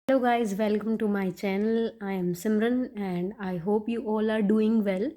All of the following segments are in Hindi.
Hello guys, welcome to my channel. I am Simran and I hope you all are doing well.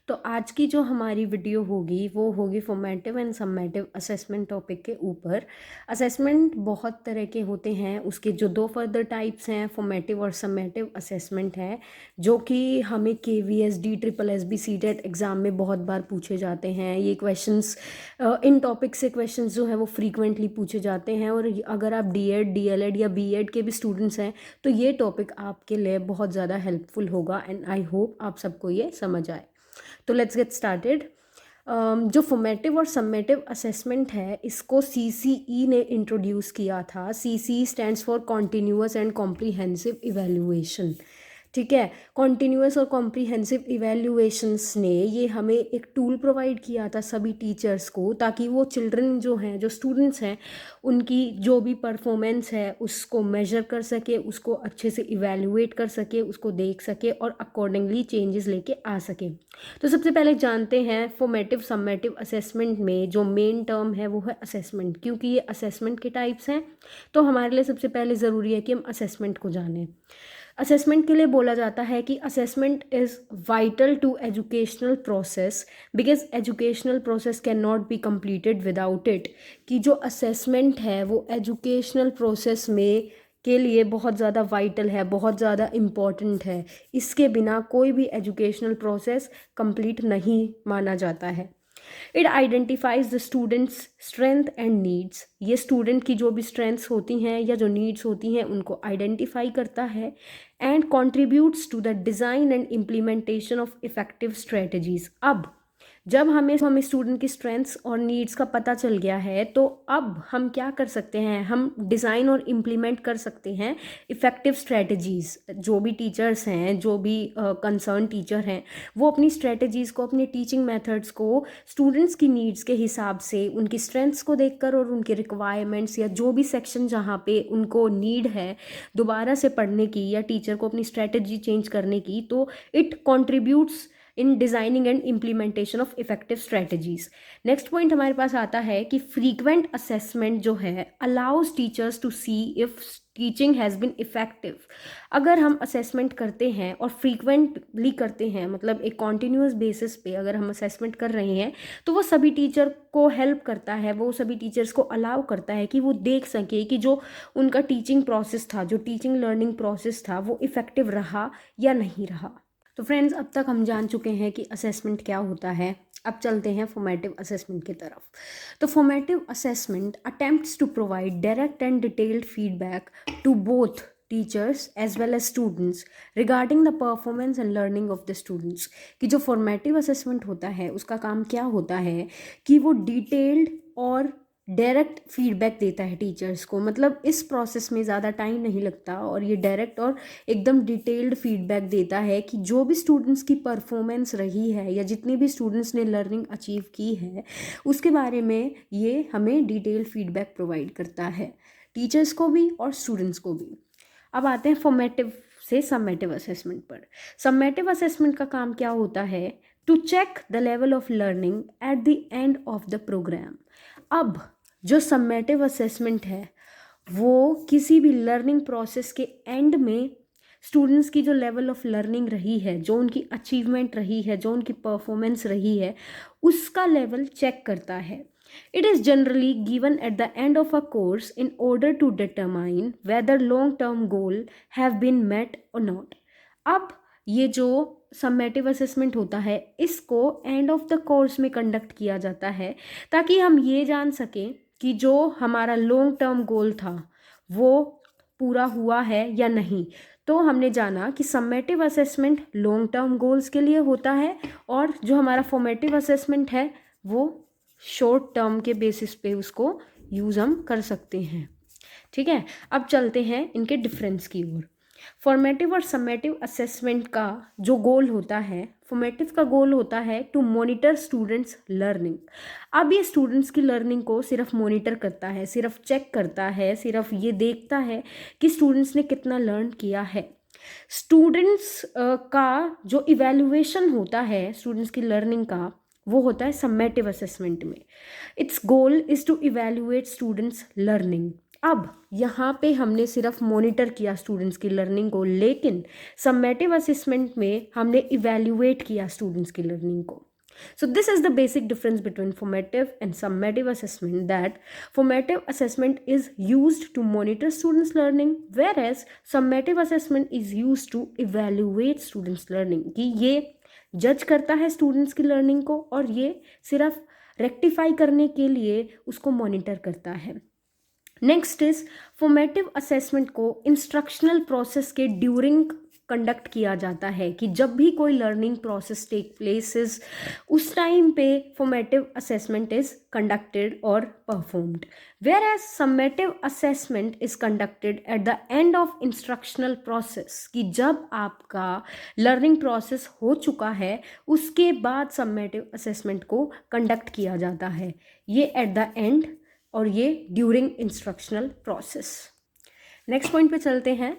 तो आज की जो हमारी वीडियो होगी वो होगी formative and summative assessment topic के ऊपर। असेसमेंट बहुत तरह के होते हैं, उसके जो दो फर्दर टाइप्स हैं फॉर्मेटिव और सम्मेटिव असेसमेंट है, जो कि हमें KVSD SSSB CTET एग्ज़ाम में बहुत बार पूछे जाते हैं। ये क्वेश्चंस इन टॉपिक से क्वेश्चंस जो हैं वो फ्रीक्वेंटली पूछे जाते हैं, और अगर आप DED DLED या BEd के भी स्टूडेंट्स हैं तो ये टॉपिक आपके लिए बहुत ज़्यादा हेल्पफुल होगा एंड आई होप आप सबको ये समझ आए। तो लेट्स गेट स्टार्टेड। जो फॉर्मेटिव और सम्मेटिव असेसमेंट है इसको CCE ने इंट्रोड्यूस किया था। CCE stands for continuous and comprehensive evaluation. ठीक है, कॉन्टीन्यूअस और कॉम्प्रीहेंसिव इवैल्यूएशंस ने ये हमें एक टूल प्रोवाइड किया था सभी टीचर्स को, ताकि वो चिल्ड्रन जो हैं, जो स्टूडेंट्स हैं, उनकी जो भी परफॉर्मेंस है उसको मेजर कर सके, उसको अच्छे से इवैल्यूएट कर सके, उसको देख सके और अकॉर्डिंगली चेंजेस लेके आ सके। तो सबसे पहले जानते हैं फॉर्मेटिव सम्मेटिव असेसमेंट में जो मेन टर्म है वो है असेसमेंट। क्योंकि ये असेसमेंट के टाइप्स हैं तो हमारे लिए सबसे पहले ज़रूरी है कि हम असेसमेंट को जानें। असेसमेंट के लिए बोला जाता है कि assessment is vital to educational process because educational process can not be completed without it. कि जो असेसमेंट है वो एजुकेशनल प्रोसेस में के लिए बहुत ज़्यादा वाइटल है, बहुत ज़्यादा इम्पॉर्टेंट है। इसके बिना कोई भी एजुकेशनल प्रोसेस कंप्लीट नहीं माना जाता है। It identifies the students strength and needs. ये स्टूडेंट की जो भी स्ट्रेंथ्स होती हैं या जो नीड्स होती हैं उनको आइडेंटिफाई करता है and contributes to the design and implementation of effective strategies. अब जब हमें स्टूडेंट की स्ट्रेंथ्स और नीड्स का पता चल गया है तो अब हम क्या कर सकते हैं, हम डिज़ाइन और इम्प्लीमेंट कर सकते हैं इफ़ेक्टिव स्ट्रेटजीज़। जो भी टीचर्स हैं, जो भी कंसर्न टीचर हैं, वो अपनी स्ट्रेटजीज़ को, अपने टीचिंग मेथड्स को स्टूडेंट्स की नीड्स के हिसाब से, उनकी स्ट्रेंथ्स को देखकर और उनके रिक्वायरमेंट्स या जो भी सेक्शन जहाँ पे उनको नीड है दोबारा से पढ़ने की या टीचर को अपनी स्ट्रेटजी चेंज करने की, तो it contributes in designing and implementation of effective strategies. Next point हमारे पास आता है कि फ्रीक्वेंट असेसमेंट जो है allows teachers to see if teaching has been effective. अगर हम असेसमेंट करते हैं और फ्रीक्वेंटली करते हैं, मतलब एक कॉन्टीन्यूस बेसिस पे अगर हम असेसमेंट कर रहे हैं, तो वो सभी टीचर को हेल्प करता है, वो सभी टीचर्स को अलाउ करता है कि वो देख सके कि जो उनका टीचिंग प्रोसेस था, जो टीचिंग लर्निंग प्रोसेस था, वो इफ़ेक्टिव रहा या नहीं रहा। तो फ्रेंड्स, अब तक हम जान चुके हैं कि असेसमेंट क्या होता है। अब चलते हैं फॉर्मेटिव असेसमेंट की तरफ। तो formative assessment attempts to provide direct and detailed feedback to both teachers as well as students regarding the performance and learning of the students. कि जो फॉर्मेटिव असेसमेंट होता है उसका काम क्या होता है कि वो डिटेल्ड और डायरेक्ट फीडबैक देता है टीचर्स को। मतलब इस प्रोसेस में ज़्यादा टाइम नहीं लगता और ये डायरेक्ट और एकदम डिटेल्ड फीडबैक देता है कि जो भी स्टूडेंट्स की परफॉर्मेंस रही है या जितनी भी स्टूडेंट्स ने लर्निंग अचीव की है उसके बारे में ये हमें डिटेल्ड फीडबैक प्रोवाइड करता है, टीचर्स को भी और स्टूडेंट्स को भी। अब आते हैं फॉर्मेटिव से सम्मेटिव असेसमेंट पर। सम्मेटिव असेसमेंट का काम क्या होता है? To check the level of learning at the end of the programme. अब जो सम्मेटिव असेसमेंट है वो किसी भी लर्निंग प्रोसेस के एंड में स्टूडेंट्स की जो लेवल ऑफ लर्निंग रही है, जो उनकी अचीवमेंट रही है, जो उनकी परफॉर्मेंस रही है, उसका लेवल चेक करता है। It is generally given at the end of a course in order to determine whether long-term goal have been met or not. अब ये जो सम्मेटिव असेसमेंट होता है इसको एंड ऑफ द कोर्स में कंडक्ट किया जाता है ताकि हम ये जान सकें कि जो हमारा लॉन्ग टर्म गोल था वो पूरा हुआ है या नहीं। तो हमने जाना कि summative assessment long term goals के लिए होता है और जो हमारा फॉर्मेटिव असेसमेंट है वो शॉर्ट टर्म के बेसिस पे उसको यूज़ हम कर सकते हैं। ठीक है, अब चलते हैं इनके डिफरेंस की ओर। फॉर्मेटिव और सम्मेटिव असेसमेंट का जो गोल होता है, फॉर्मेटिव का गोल होता है टू मॉनिटर स्टूडेंट्स लर्निंग। अब ये स्टूडेंट्स की लर्निंग को सिर्फ मॉनिटर करता है, सिर्फ चेक करता है, सिर्फ ये देखता है कि स्टूडेंट्स ने कितना लर्न किया है। स्टूडेंट्स का जो इवैल्यूएशन होता है स्टूडेंट्स की लर्निंग का वो होता है सम्मेटिव असेसमेंट में। Its goal is to evaluate students learning अब यहाँ पे हमने सिर्फ मॉनिटर किया स्टूडेंट्स की लर्निंग को, लेकिन सम्मेटिव असेसमेंट में हमने इवैल्यूएट किया स्टूडेंट्स की लर्निंग को. So this is the basic difference between formative and summative assessment, that formative assessment is used to monitor students learning, whereas summative assessment is used to evaluate students learning. कि ये जज करता है स्टूडेंट्स की लर्निंग को और ये सिर्फ रेक्टिफाई करने के लिए उसको मॉनिटर करता है. नेक्स्ट इज फॉर्मेटिव असेसमेंट को इंस्ट्रक्शनल प्रोसेस के ड्यूरिंग कंडक्ट किया जाता है, कि जब भी कोई लर्निंग प्रोसेस टेक प्लेसेस उस टाइम पे फॉर्मेटिव असेसमेंट इज कंडक्टेड और performed, whereas summative assessment is conducted at the end of instructional process, कि जब आपका लर्निंग प्रोसेस हो चुका है उसके बाद समेटिव असेसमेंट को कंडक्ट किया जाता है. ये एट द एंड और ये during instructional process. Next point पे चलते हैं.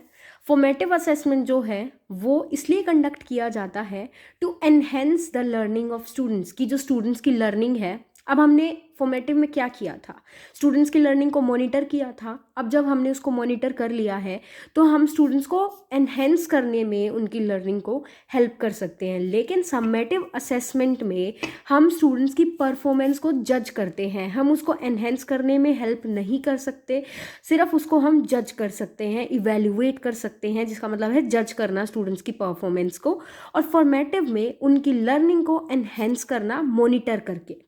फॉर्मेटिव असेसमेंट जो है वो इसलिए कंडक्ट किया जाता है to enhance the learning of students, की जो स्टूडेंट्स की लर्निंग है. अब हमने फॉर्मेटिव में क्या किया था, स्टूडेंट्स की लर्निंग को मॉनिटर किया था. अब जब हमने उसको मॉनिटर कर लिया है तो हम स्टूडेंट्स को एनहेंस करने में उनकी लर्निंग को हेल्प कर सकते हैं. लेकिन समेटिव असेसमेंट में हम स्टूडेंट्स की परफॉर्मेंस को जज करते हैं, हम उसको एनहेंस करने में हेल्प नहीं कर सकते, सिर्फ उसको हम जज कर सकते हैं, इवेल्युएट कर सकते हैं, जिसका मतलब है जज करना स्टूडेंट्स की परफॉर्मेंस को, और फॉर्मेटिव में उनकी लर्निंग को एनहेंस करना मॉनिटर करके.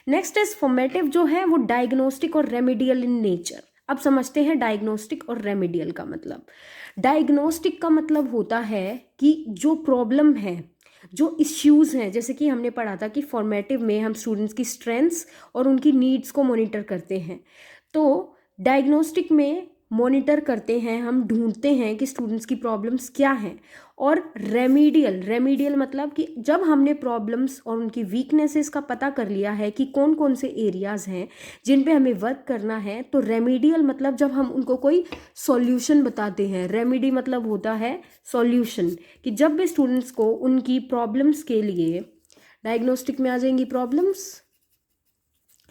नेक्स्ट इज फॉर्मेटिव जो है वो डायग्नोस्टिक और रेमेडियल इन नेचर. अब समझते हैं डायग्नोस्टिक और रेमेडियल का मतलब. डायग्नोस्टिक का मतलब होता है कि जो प्रॉब्लम है, जो इश्यूज़ हैं, जैसे कि हमने पढ़ा था कि फॉर्मेटिव में हम स्टूडेंट्स की स्ट्रेंथ्स और उनकी नीड्स को मॉनिटर करते हैं, तो डायग्नोस्टिक में मॉनिटर करते हैं, हम ढूंढते हैं कि स्टूडेंट्स की प्रॉब्लम्स क्या हैं. और रेमेडियल मतलब कि जब हमने प्रॉब्लम्स और उनकी वीकनेसेस का पता कर लिया है कि कौन कौन से एरियाज़ हैं जिन पे हमें वर्क करना है, तो रेमेडियल मतलब जब हम उनको कोई सॉल्यूशन बताते हैं. रेमेडी मतलब होता है सॉल्यूशन, कि जब भी स्टूडेंट्स को उनकी प्रॉब्लम्स के लिए, डायग्नोस्टिक में आ जाएंगी प्रॉब्लम्स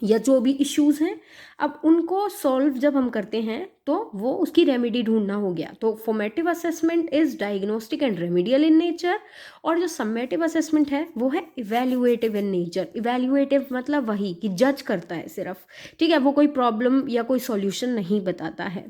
या जो भी इश्यूज़ हैं, अब उनको सॉल्व जब हम करते हैं तो वो उसकी रेमेडी ढूंढना हो गया. तो formative assessment is diagnostic and remedial in nature, और जो समेटिव असेसमेंट है वो है इवैल्यूएटिव इन नेचर. इवैल्यूएटिव मतलब वही कि जज करता है सिर्फ, ठीक है, वो कोई प्रॉब्लम या कोई सॉल्यूशन नहीं बताता है.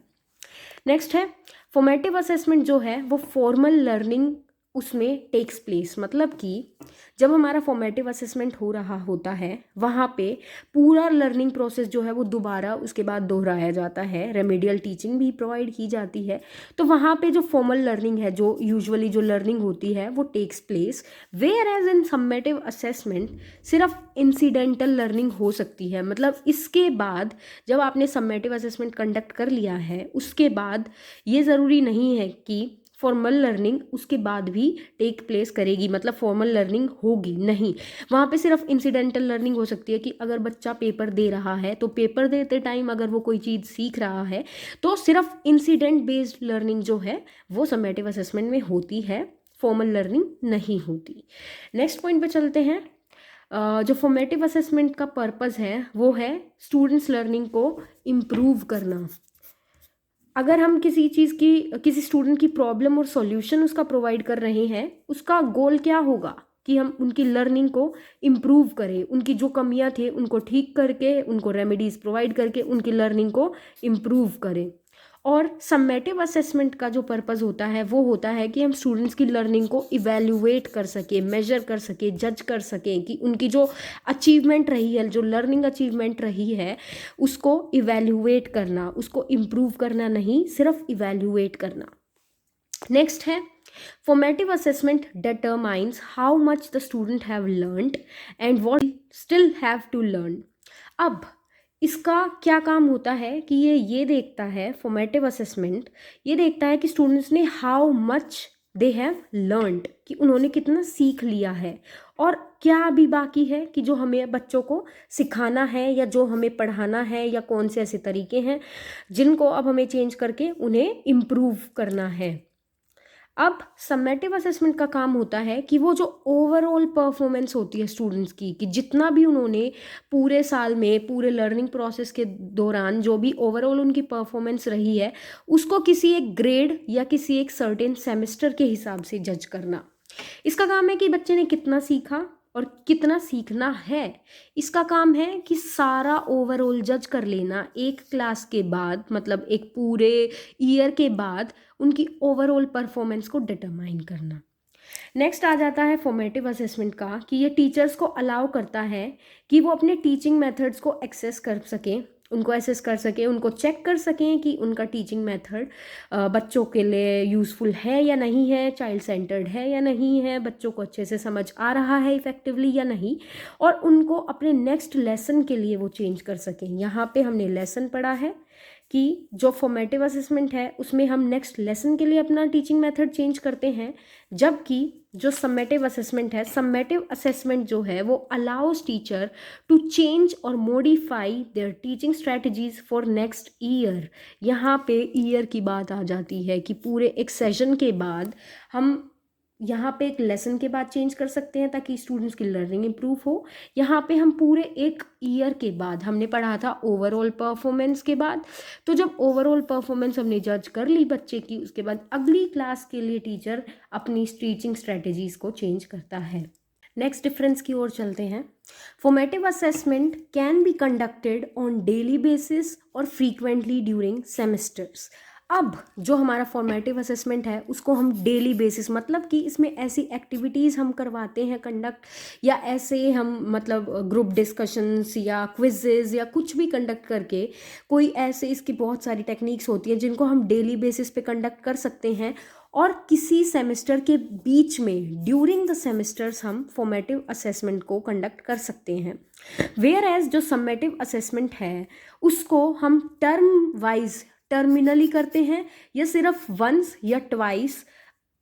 नेक्स्ट है फॉर्मेटिव असेसमेंट जो है वो फॉर्मल लर्निंग उसमें टेक्स प्लेस, मतलब कि जब हमारा फॉर्मेटिव असेसमेंट हो रहा होता है वहाँ पे पूरा लर्निंग प्रोसेस जो है वो दोबारा उसके बाद दोहराया जाता है, रेमेडियल टीचिंग भी प्रोवाइड की जाती है. तो वहाँ पे जो फॉर्मल लर्निंग है, जो यूजुअली जो लर्निंग होती है वो takes place, whereas in summative assessment सिर्फ इंसिडेंटल लर्निंग हो सकती है. मतलब इसके बाद जब आपने समेटिव असेसमेंट कंडक्ट कर लिया है उसके बाद ये ज़रूरी नहीं है कि फॉर्मल लर्निंग उसके बाद भी टेक प्लेस करेगी, मतलब फॉर्मल लर्निंग होगी नहीं. वहाँ पे सिर्फ इंसिडेंटल लर्निंग हो सकती है कि अगर बच्चा पेपर दे रहा है तो पेपर देते टाइम अगर वो कोई चीज़ सीख रहा है तो सिर्फ इंसिडेंट बेस्ड लर्निंग जो है वो समेटिव असेसमेंट में होती है, फॉर्मल लर्निंग नहीं होती. नेक्स्ट पॉइंट पे चलते हैं. जो फॉर्मेटिव असेसमेंट का पर्पस है वो है स्टूडेंट्स लर्निंग को इम्प्रूव करना. अगर हम किसी चीज़ की, किसी स्टूडेंट की प्रॉब्लम और सॉल्यूशन उसका प्रोवाइड कर रहे हैं, उसका गोल क्या होगा कि हम उनकी लर्निंग को इम्प्रूव करें, उनकी जो कमियां थे उनको ठीक करके, उनको रेमेडीज़ प्रोवाइड करके उनकी लर्निंग को इम्प्रूव करें. और समेटिव असेसमेंट का जो पर्पस होता है वो होता है कि हम स्टूडेंट्स की लर्निंग को इवैल्यूएट कर सकें, मेजर कर सकें, जज कर सकें कि उनकी जो अचीवमेंट रही है, जो लर्निंग अचीवमेंट रही है उसको इवैल्यूएट करना, उसको इम्प्रूव करना नहीं, सिर्फ इवैल्यूएट करना. नेक्स्ट है formative assessment determines how much the student have learned and what still have to learn. अब इसका क्या काम होता है कि ये देखता है, फॉर्मेटिव असेसमेंट ये देखता है कि स्टूडेंट्स ने how much they have learned, कि उन्होंने कितना सीख लिया है और क्या अभी बाकी है कि जो हमें बच्चों को सिखाना है या जो हमें पढ़ाना है, या कौन से ऐसे तरीके हैं जिनको अब हमें चेंज करके उन्हें इम्प्रूव करना है. अब सम्मेटिव असेसमेंट का काम होता है कि वो जो ओवरऑल परफॉर्मेंस होती है स्टूडेंट्स की, कि जितना भी उन्होंने पूरे साल में पूरे लर्निंग प्रोसेस के दौरान जो भी ओवरऑल उनकी परफॉर्मेंस रही है, उसको किसी एक ग्रेड या किसी एक सर्टेन सेमेस्टर के हिसाब से जज करना। इसका काम है कि बच्चे ने कितना सीखा और कितना सीखना है। इसका काम है कि सारा ओवरऑल जज कर लेना एक क्लास के बाद, मतलब एक पूरे ईयर के बाद उनकी ओवरऑल परफॉर्मेंस को डिटरमाइन करना। नेक्स्ट आ जाता है फॉर्मेटिव असेसमेंट का, कि ये टीचर्स को अलाउ करता है कि वो अपने टीचिंग मेथड्स को एक्सेस कर सकें, उनको एसेस कर सकें, उनको चेक कर सकें कि उनका टीचिंग मेथड बच्चों के लिए यूज़फुल है या नहीं है, चाइल्ड सेंटर्ड है या नहीं है, बच्चों को अच्छे से समझ आ रहा है इफ़ेक्टिवली या नहीं, और उनको अपने नेक्स्ट लेसन के लिए वो चेंज कर सकें। यहाँ पे हमने लेसन पढ़ा है कि जो फॉर्मेटिव असेसमेंट है उसमें हम नेक्स्ट लेसन के लिए अपना टीचिंग मेथड चेंज करते हैं, जबकि जो सम्मेटिव असेसमेंट है, सम्मेटिव असेसमेंट जो है वो अलाउज टीचर टू चेंज और modify there teaching strategies for next year. यहाँ पे ईयर की बात आ जाती है कि पूरे एक सेशन के बाद हम यहाँ पे एक लेसन के बाद चेंज कर सकते हैं ताकि स्टूडेंट्स की लर्निंग इम्प्रूव हो। यहाँ पे हम पूरे एक ईयर के बाद, हमने पढ़ा था ओवरऑल परफॉर्मेंस के बाद, तो जब ओवरऑल परफॉर्मेंस हमने जज कर ली बच्चे की, उसके बाद अगली क्लास के लिए टीचर अपनी टीचिंग स्ट्रेटजीज को चेंज करता है। नेक्स्ट डिफरेंस की ओर चलते हैं। Formative assessment can be conducted on daily basis और फ्रीक्वेंटली ड्यूरिंग सेमेस्टर्स। अब जो हमारा फॉर्मेटिव असेसमेंट है उसको हम डेली बेसिस, मतलब कि इसमें ऐसी एक्टिविटीज़ हम करवाते हैं कंडक्ट, या ऐसे हम मतलब ग्रुप डिस्कशंस या क्विजेज या कुछ भी कंडक्ट करके, कोई ऐसे इसकी बहुत सारी टेक्निक्स होती हैं जिनको हम डेली बेसिस पे कंडक्ट कर सकते हैं, और किसी सेमेस्टर के बीच में ड्यूरिंग द सेमेस्टर्स हम फॉर्मेटिव असेसमेंट को कंडक्ट कर सकते हैं। वेयर एज जो सम्मेटिव असेसमेंट है उसको हम टर्म वाइज टर्मिनली करते हैं, या सिर्फ वंस या twice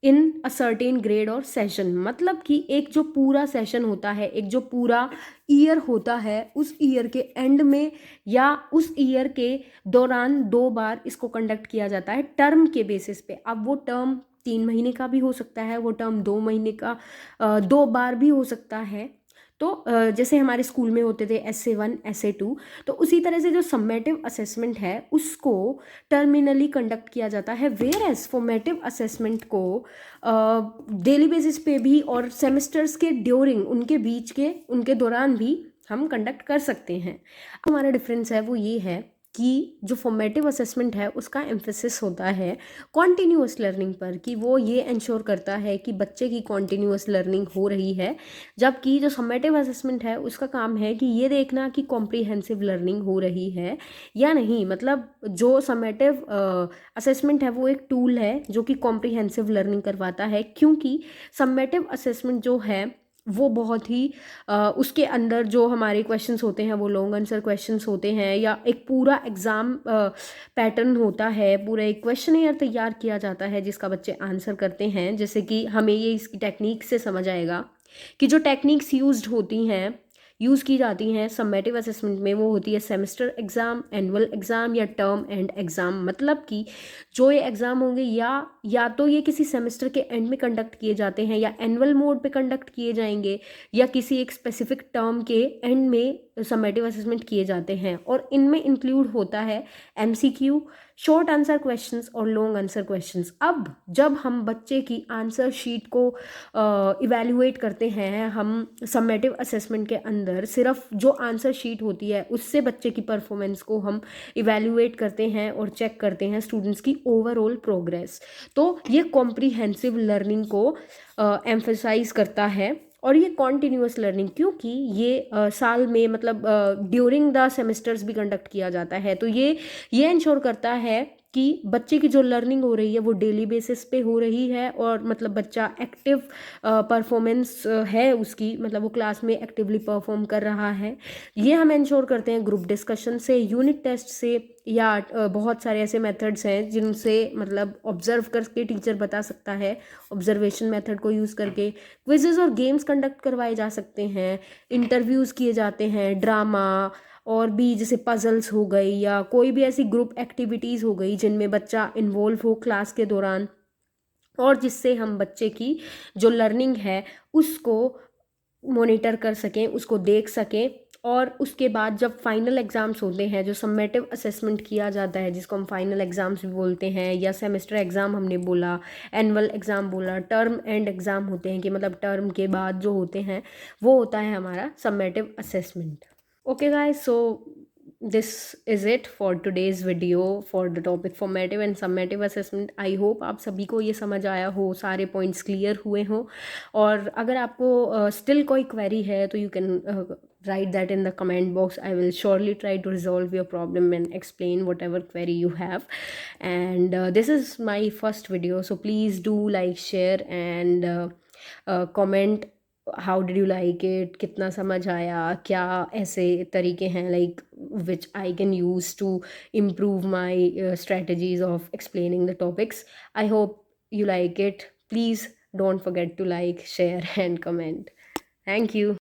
in a certain grade और सेशन। मतलब कि एक जो पूरा सेशन होता है, एक जो पूरा ईयर होता है, उस ईयर के एंड में या उस ईयर के दौरान 2 बार इसको कंडक्ट किया जाता है टर्म के बेसिस पे। अब वो टर्म 3 महीने का भी हो सकता है, वो टर्म 2 महीने का 2 बार भी हो सकता है। तो जैसे हमारे स्कूल में होते थे SA1 SA2, तो उसी तरह से जो सम्मेटिव असेसमेंट है उसको टर्मिनली कंडक्ट किया जाता है। वेयर एज फॉर्मेटिव असेसमेंट को डेली बेसिस पे भी और सेमेस्टर्स के ड्यूरिंग, उनके बीच के, उनके दौरान भी हम कंडक्ट कर सकते हैं। हमारा डिफरेंस है वो ये है कि जो फॉर्मेटिव असेसमेंट है उसका एम्फेसिस होता है कॉन्टीन्यूअस लर्निंग पर, कि वो ये इंश्योर करता है कि बच्चे की कॉन्टीन्यूअस लर्निंग हो रही है, जबकि जो सम्मेटिव असेसमेंट है उसका काम है कि ये देखना कि कॉम्प्रिहेंसिव लर्निंग हो रही है या नहीं। मतलब जो सम्मेटिव असेसमेंट है वो एक टूल है जो कि कॉम्प्रिहेंसिव लर्निंग करवाता है, क्योंकि सम्मेटिव असेसमेंट जो है वो बहुत ही उसके अंदर जो हमारे क्वेश्चंस होते हैं वो लॉन्ग आंसर क्वेश्चंस होते हैं, या एक पूरा एग्ज़ाम पैटर्न होता है, पूरा एक क्वेश्चनेयर तैयार किया जाता है जिसका बच्चे आंसर करते हैं। जैसे कि हमें ये इसकी टेक्निक से समझ आएगा कि जो टेक्निक्स यूज़ की जाती हैं सम्मेटिव असेसमेंट में, वो होती है सेमेस्टर एग्ज़ाम, एनुअल एग्ज़ाम या टर्म एंड एग्ज़ाम। मतलब कि जो ये एग्ज़ाम होंगे या तो ये किसी सेमेस्टर के एंड में कंडक्ट किए जाते हैं, या एनुअल मोड पे कंडक्ट किए जाएंगे, या किसी एक स्पेसिफिक टर्म के एंड में सम्मेटिव असेसमेंट किए जाते हैं। और इनमें इंक्लूड होता है MCQ, शॉर्ट आंसर क्वेश्चंस और लॉन्ग आंसर क्वेश्चंस। अब जब हम बच्चे की आंसर शीट को इवैल्यूएट करते हैं, हम सम्मेटिव असेसमेंट के अंदर सिर्फ जो आंसर शीट होती है उससे बच्चे की परफॉर्मेंस को हम इवैल्यूएट करते हैं और चेक करते हैं स्टूडेंट्स की ओवरऑल प्रोग्रेस। तो ये कॉम्प्रिहेंसिव लर्निंग को एम्फेसाइज करता है, और ये कॉन्टीन्यूअस लर्निंग, क्योंकि ये साल में मतलब ड्यूरिंग द सेमेस्टर्स भी कंडक्ट किया जाता है, तो ये इंश्योर करता है कि बच्चे की जो लर्निंग हो रही है वो डेली बेसिस पे हो रही है, और मतलब बच्चा एक्टिव परफॉर्मेंस है उसकी, मतलब वो क्लास में एक्टिवली परफॉर्म कर रहा है। ये हम इंश्योर करते हैं ग्रुप डिस्कशन से, यूनिट टेस्ट से, या बहुत सारे ऐसे मेथड्स हैं जिनसे मतलब ऑब्जर्व करके टीचर बता सकता है। ऑब्जर्वेशन मेथड को यूज़ करके क्विजेज और गेम्स कंडक्ट करवाए जा सकते हैं, इंटरव्यूज़ किए जाते हैं, ड्रामा और भी जैसे पजल्स हो गई, या कोई भी ऐसी ग्रुप एक्टिविटीज़ हो गई जिनमें बच्चा इन्वॉल्व हो क्लास के दौरान, और जिससे हम बच्चे की जो लर्निंग है उसको मॉनिटर कर सकें, उसको देख सकें। और उसके बाद जब फाइनल एग्ज़ाम्स होते हैं, जो सम्मेटिव असेसमेंट किया जाता है, जिसको हम फाइनल एग्ज़ाम्स भी बोलते हैं या सेमेस्टर एग्ज़ाम हमने बोला, एनुअल एग्ज़ाम बोला, टर्म एंड एग्ज़ाम होते हैं कि मतलब टर्म के बाद जो होते हैं वो होता है हमारा summative assessment. Okay guys, so this is it for today's video for the topic formative and summative assessment. I hope आप सभी को ये समझ आया हो, सारे पॉइंट्स क्लियर हुए हों। और अगर आपको स्टिल कोई क्वेरी है तो you can write that in the comment box. I will surely try to resolve your problem and explain whatever query you have. And this is my first video, so please do like, share and comment how did you like it, कितना समझ आया, क्या ऐसे तरीके हैं like which I can use to improve my strategies of explaining the topics. I hope you like it. Please don't forget to like, share and comment. Thank you.